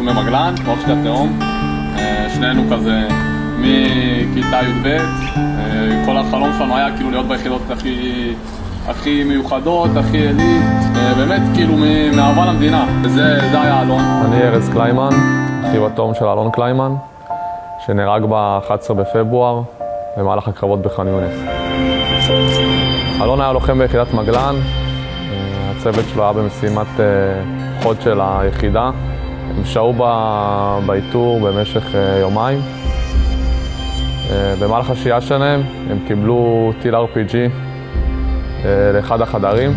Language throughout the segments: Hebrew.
במגלן, כמו אח שלי התאום. שנינו כזה מכיתה י"ב. כל החלום שלנו היה כאילו להיות ביחידות הכי מיוחדות, הכי עילית, באמת כאילו מאהבה למדינה. וזה היה אלון. אני ארז קליימן, אחיו התאום של אלון קליימן, שנהרג ב-11 בפברואר במהלך הקרבות בח'אן יונס. אלון היה לוחם ביחידת מגלן, הצוות שלו היה במשימת חוד של היחידה. הם שהו באיתור במשך יומיים. במהלך השהייה שלהם הם קיבלו טיל RPG לאחד החדרים.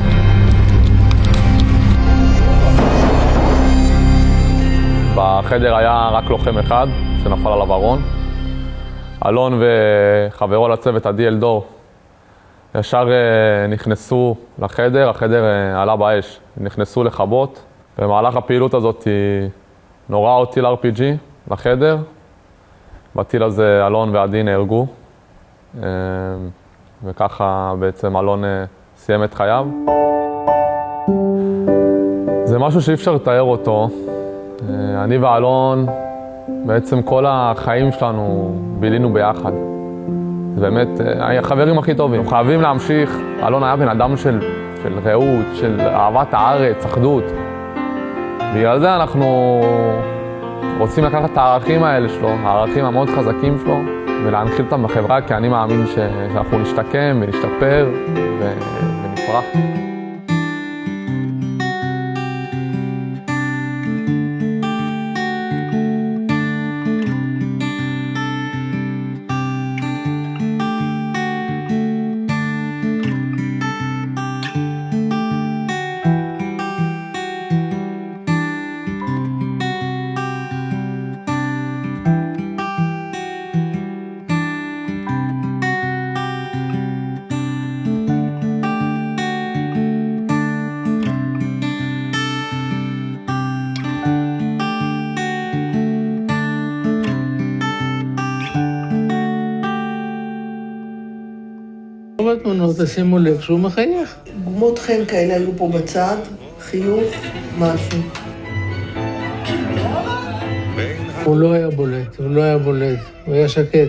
בחדר היה רק לוחם אחד שנפל עליו ארון. אלון וחברו לצוות עדי אלדור ישר נכנסו לחדר, החדר עלה באש, נכנסו לחבות. במהלך הפעילות הזאת נורה עוד טיל RPG לחדר. בטיל הזה אלון ועדי נהרגו, וככה בעצם אלון סיים את חייו. זה משהו שאי אפשר לתאר אותו. אני ואלון, בעצם כל החיים שלנו בילינו ביחד. זה באמת החברים הכי טובים. אנחנו חייבים להמשיך. אלון היה בן אדם של רעות, של אהבת הארץ, אחדות. בגלל זה אנחנו רוצים לקחת את הערכים האלה שלו, הערכים המאוד חזקים שלו, ולהנחיל אותם בחברה, כי אני מאמין שאנחנו נשתקם ונשתפר ונפרח. בתמונות, תשימו לב שהוא מחייך. גומות חן כאלה היו פה בצד, חיוך, משהו. הוא לא היה בולט, הוא היה שקט.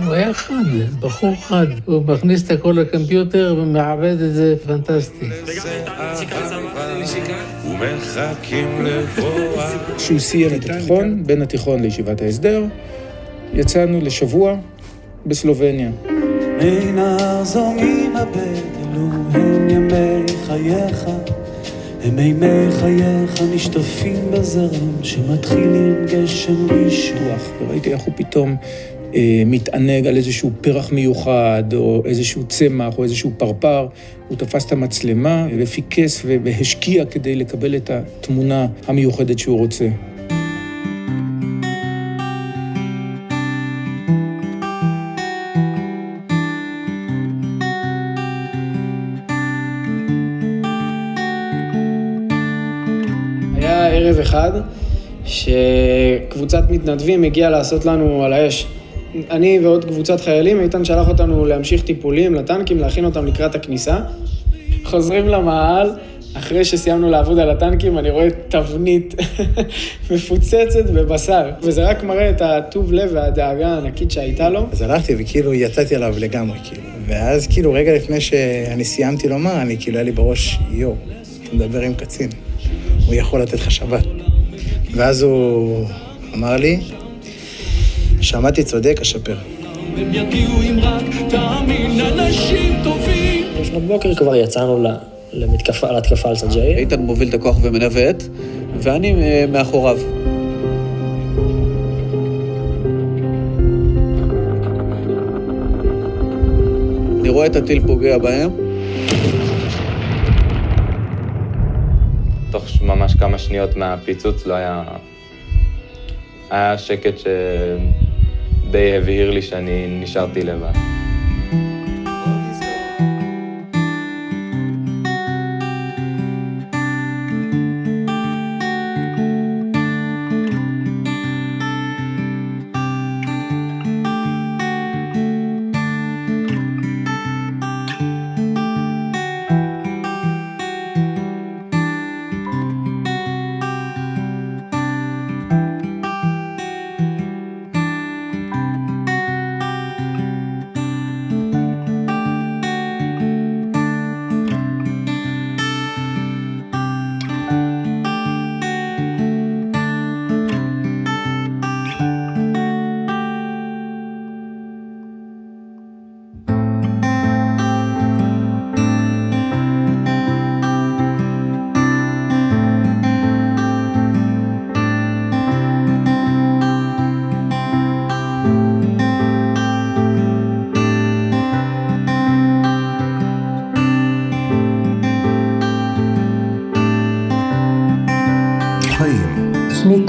הוא היה חד, בחור חד. הוא מכניס את הכל לקמפיוטר ומעבד את זה פנטסטי. כשהוא סיים את התיכון, בין התיכון לישיבת ההסדר, יצאנו לשבוע בסלובניה. אין זורמים הבדלו, הם ימי חייך, הם ימי חייך נשטפים בזרם שמתחילים גשם רישוח. וראיתי איך הוא פתאום מתענג על איזשהו פרח מיוחד, או איזשהו צמח, או איזשהו פרפר. הוא תפס את המצלמה ופיקס והשקיע כדי לקבל את התמונה המיוחדת שהוא רוצה. היה ערב אחד שקבוצת מתנדבים הגיעה לעשות לנו על האש. אני ועוד קבוצת חיילים, איתן שלח אותנו להמשיך טיפולים לטנקים, להכין אותם לקראת הכניסה. חוזרים למעל, אחרי שסיימנו לעבוד על הטנקים, אני רואה תבנית מפוצצת בבשר. וזה רק מראה את הטוב לב והדאגה הענקית שהייתה לו. אז הלכתי וכאילו יצאתי עליו לגמרי, כאילו. ואז כאילו רגע לפני שאני סיימתי לומר, אני כאילו היה לי בראש, אתה מדבר עם קצין. הוא יכול לתת לך שבת. ואז הוא אמר לי, שמעתי צודק, אשפר. לפנות בוקר כבר יצאנו להתקפה על סג'אעיה. איתן מוביל את הכוח ומנווט, ואני מאחוריו. אני רואה את הטיל פוגע בהם. תוך ממש כמה שניות מהפיצוץ לא היה שקט שדי הבהיר לי שאני נשארתי לבד.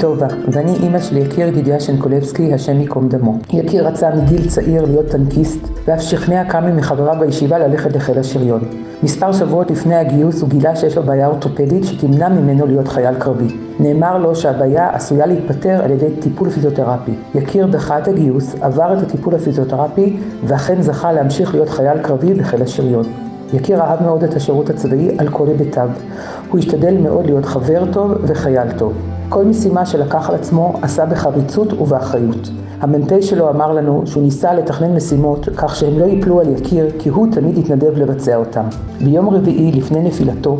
טובה, ואני אימא של יקיר ידידיה שנקולבסקי, השם ייקום דמו. יקיר רצה מגיל צעיר להיות טנקיסט, ואף שכנע כמה מחבריו בישיבה ללכת לחיל השריון. מספר שבועות לפני הגיוס הוא גילה שיש לו בעיה אורתופדית שתמנע ממנו להיות חייל קרבי. נאמר לו שהבעיה עשויה להתפטר על ידי טיפול פיזיותרפי. יקיר דחה את הגיוס, עבר את הטיפול הפיזיותרפי, ואכן זכה להמשיך להיות חייל קרבי בחיל השריון. יקיר אהב מאוד את השירות הצבאי על כל היבטיו. הוא השתדל מאוד להיות חבר טוב וחייל טוב. כל משימה שלקח על עצמו עשה בחריצות ובאחריות. המ"פ שלו אמר לנו שהוא ניסה לתכנן משימות כך שהם לא ייפלו על יקיר, כי הוא תמיד התנדב לבצע אותם. ביום רביעי לפני נפילתו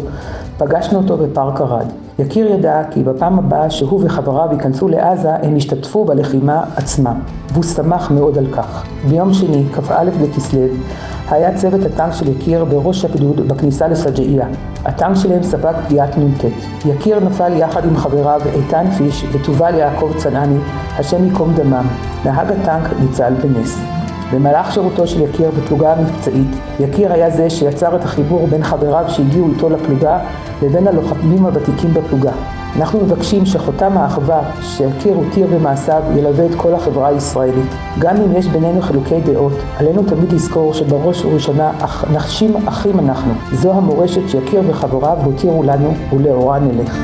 פגשנו אותו בפארק ערד. יקיר ידע כי בפעם הבאה שהוא וחבריו ייכנסו לעזה הם השתתפו בלחימה עצמה, והוא שמח מאוד על כך. ביום שני, כ"א בכסלו, היה צוות הטנק של יקיר בראש הגדוד בכניסה לסג'אעיה. הטנק שלהם ספג פגיעת נ"ט. יקיר נפל יחד עם חבריו איתן פיש ותובל יעקב צנעני, השם ייקום דמם. נהג הטנק ניצל בנס. במהלך שירותו של יקיר בפלוגה המבצעית, יקיר היה זה שיצר את החיבור בין חבריו שהגיעו איתו לפלוגה לבין הלוחמים הוותיקים בפלוגה. אנחנו מבקשים שחותם האחווה שיקיר הותיר במעשיו ילווה את כל החברה הישראלית. גם אם יש בינינו חילוקי דעות, עלינו תמיד לזכור שבראש ובראשונה נחשים אחים אנחנו. זו המורשת שיקיר וחבריו הותירו לנו ולאורה נלך.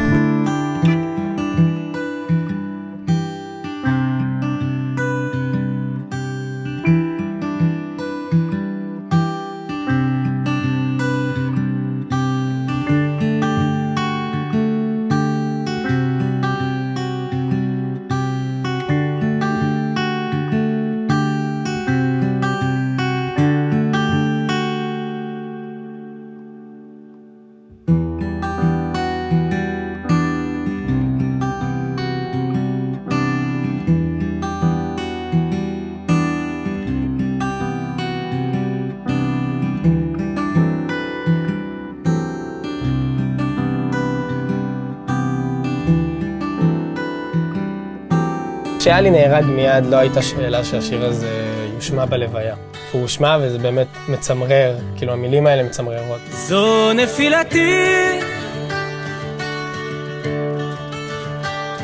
כשאלי נהרג מיד לא הייתה שאלה שהשיר הזה יושמע בלוויה. הוא הושמע וזה באמת מצמרר, כאילו המילים האלה מצמררות. זו נפילתי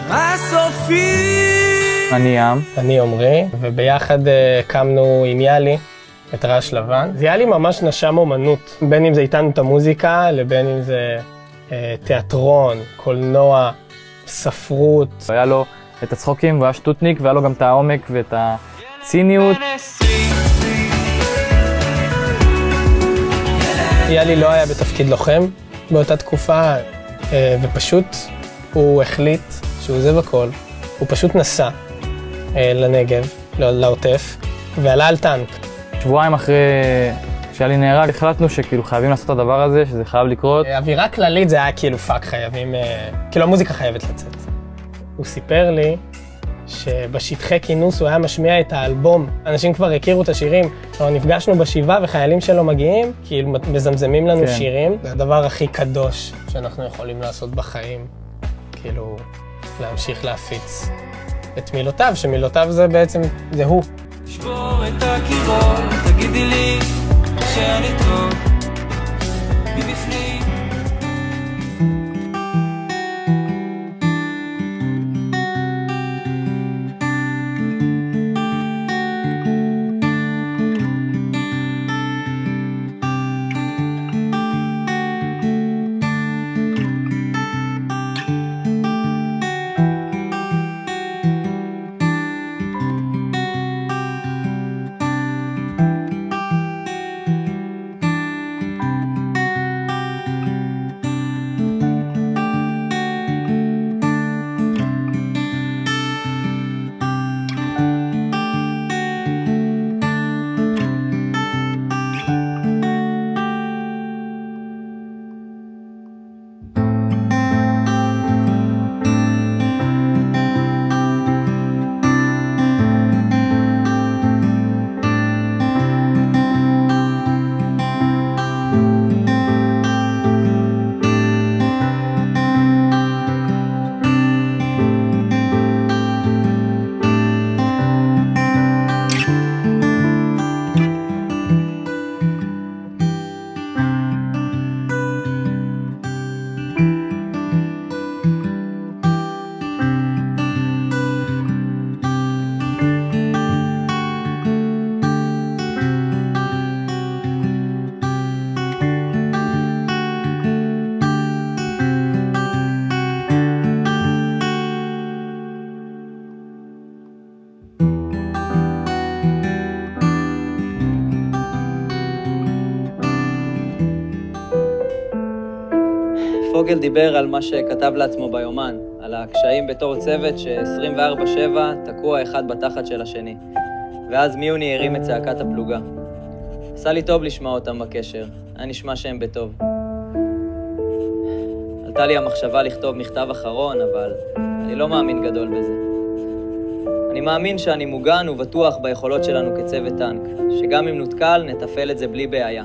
הסופי. אני ים. אני עומרי, וביחד הקמנו עם יאלי את רעש לבן. ויאלי ממש נשם אומנות, בין אם זה איתנו את המוזיקה, לבין אם זה תיאטרון, קולנוע, ספרות. היה לו את הצחוקים והיה שטוטניק, והיה לו גם את העומק ואת הציניות. יאלי לא היה בתפקיד לוחם באותה תקופה, ופשוט הוא החליט שהוא עוזב הכל. הוא פשוט נסע לנגב, לעוטף, ועלה על טנק. שבועיים אחרי שיאלי נהרג, החלטנו שכאילו חייבים לעשות את הדבר הזה, שזה חייב לקרות. אווירה כללית זה היה כאילו פאק, חייבים, כאילו המוזיקה חייבת לצאת. הוא סיפר לי שבשטחי כינוס הוא היה משמיע את האלבום. אנשים כבר הכירו את השירים, נפגשנו בשבעה וחיילים שלו מגיעים, כאילו מזמזמים לנו שירים. זה הדבר הכי קדוש שאנחנו יכולים לעשות בחיים, כאילו להמשיך להפיץ את מילותיו, שמילותיו זה בעצם, זה הוא. שבור את הקירות, תגידי לי שאני טוב מבפנים. פוגל דיבר על מה שכתב לעצמו ביומן, על הקשיים בתור צוות ש-24/7 תקוע אחד בתחת של השני. ואז מיוני הרים את צעקת הפלוגה. עשה לי טוב לשמוע אותם בקשר, היה נשמע שהם בטוב. עלתה לי המחשבה לכתוב מכתב אחרון, אבל אני לא מאמין גדול בזה. אני מאמין שאני מוגן ובטוח ביכולות שלנו כצוות טנק, שגם אם נותקל נתפעל את זה בלי בעיה.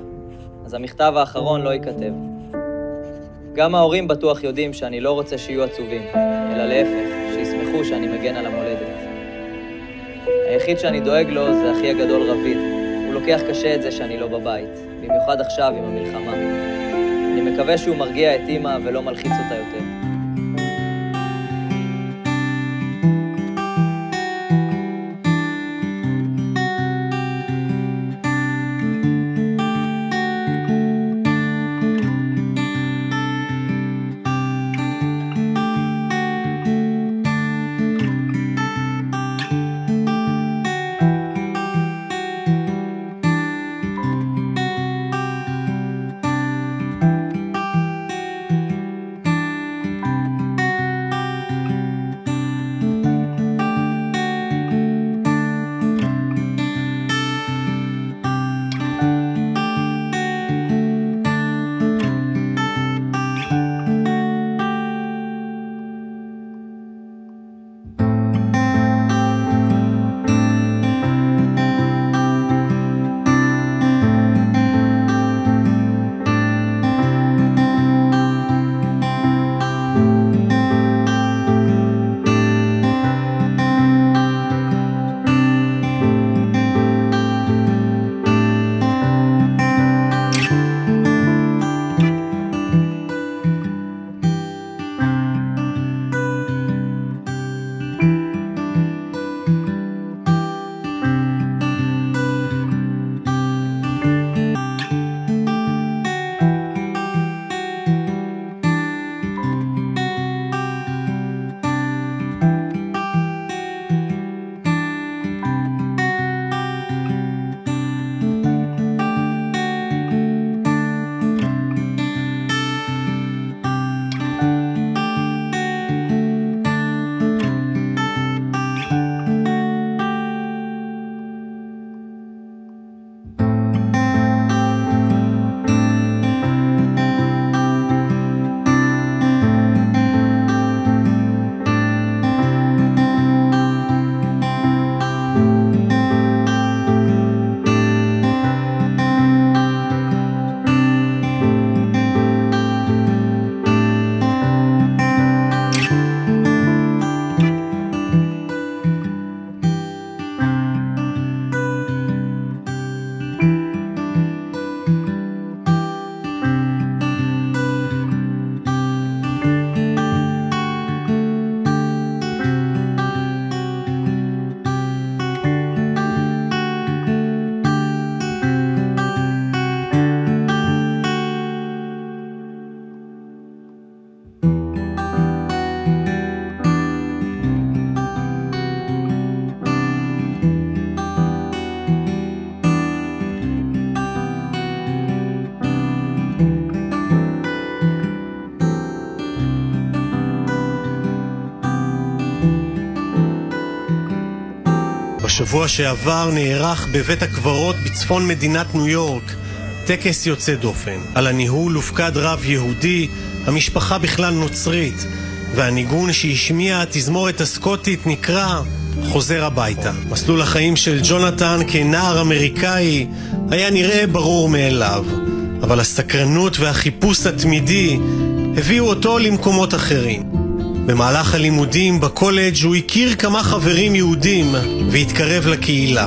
אז המכתב האחרון לא ייכתב. גם ההורים בטוח יודעים שאני לא רוצה שיהיו עצובים, אלא להפך, שישמחו שאני מגן על המולדת. היחיד שאני דואג לו זה אחי הגדול רביד. הוא לוקח קשה את זה שאני לא בבית, במיוחד עכשיו עם המלחמה. אני מקווה שהוא מרגיע את אמא ולא מלחיץ אותה יותר. בשבוע שעבר נערך בבית הקברות בצפון מדינת ניו יורק טקס יוצא דופן. על הניהול הופקד רב יהודי, המשפחה בכלל נוצרית, והניגון שהשמיע התזמורת הסקוטית נקרא חוזר הביתה. מסלול החיים של ג'ונתן כנער אמריקאי היה נראה ברור מאליו, אבל הסקרנות והחיפוש התמידי הביאו אותו למקומות אחרים. במהלך הלימודים בקולג' הוא הכיר כמה חברים יהודים והתקרב לקהילה.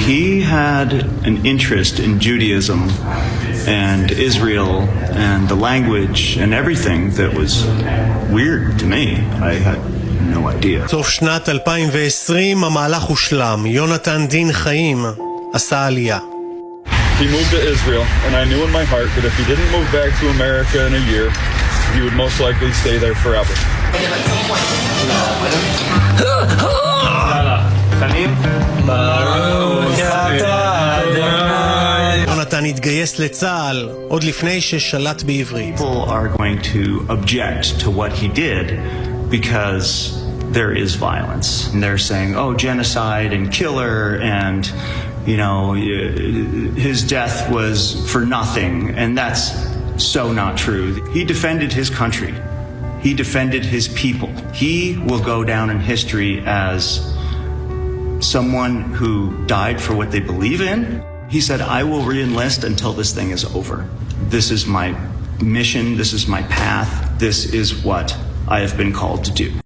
He had an interest in Judaism and Israel and the language and everything that was weird to me. I had no idea. סוף שנת 2020 המהלך הושלם. יונתן דין חיים עשה עלייה. He moved to Israel and I knew in my heart that if he didn't move back to America in a year, he would most likely stay there forever. יונתן התגייס לצה"ל עוד לפני ששלט בעברית. People are going to object to what he did because there is violence. And they're saying, oh, genocide and killer and, you know, his death was for nothing. And that's so not true. He defended his country. He defended his people. He will go down in history as someone who died for what they believe in. He said, I will re-enlist until this thing is over. This is my mission. This is my path. This is what I have been called to do.